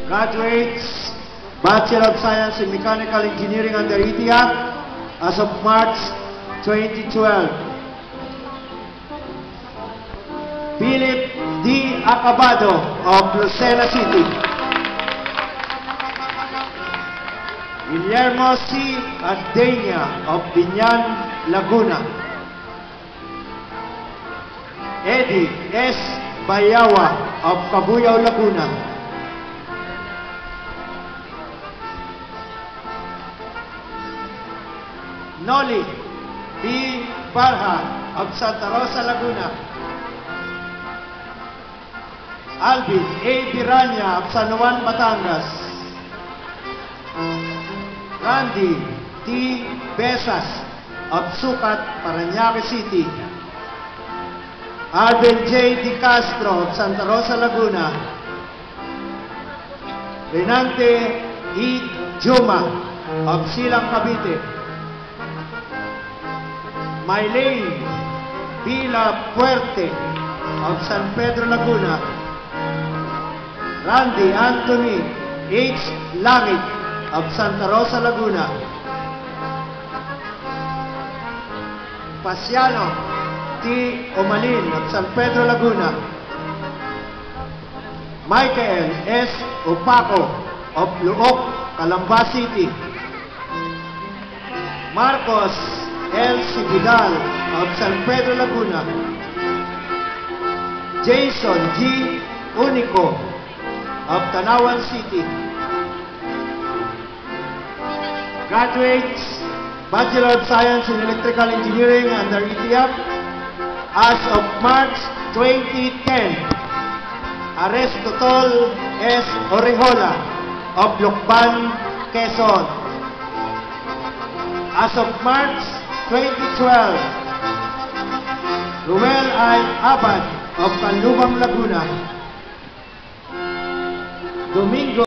Graduates, Bachelor of Science in Mechanical Engineering under ETIAC as of March 2012. Philip D. Acabado of Lucena City. Guillermo C. Ardenia of Binyan, Laguna. Eddie S. Bayawa of Cabuyao, Laguna. Noli B. Barha of Santa Rosa, Laguna. Alvin A. Piranya of San Juan, Batangas. Randy T. Besas of Sucat, Parañaque City. Arden J. Di Castro of Santa Rosa, Laguna. Renante E. Juma of Silang, Cavite. Maylene Vila Puerte of San Pedro, Laguna. Randy Anthony H. Langit of Santa Rosa, Laguna. Pasiano T. Omalin of San Pedro, Laguna. Michael S. Opaco of Luok, Calamba City. Marcos L. Vidal of San Pedro, Laguna. Jason G. Unico of Tanawan City. Graduates, Bachelor of Science in Electrical Engineering under ETIAC as of March 2010. Aristotol S. Orejola of Lucban, Quezon. As of March 2012, Ruel I. Abad of Canlubang, Laguna. Domingo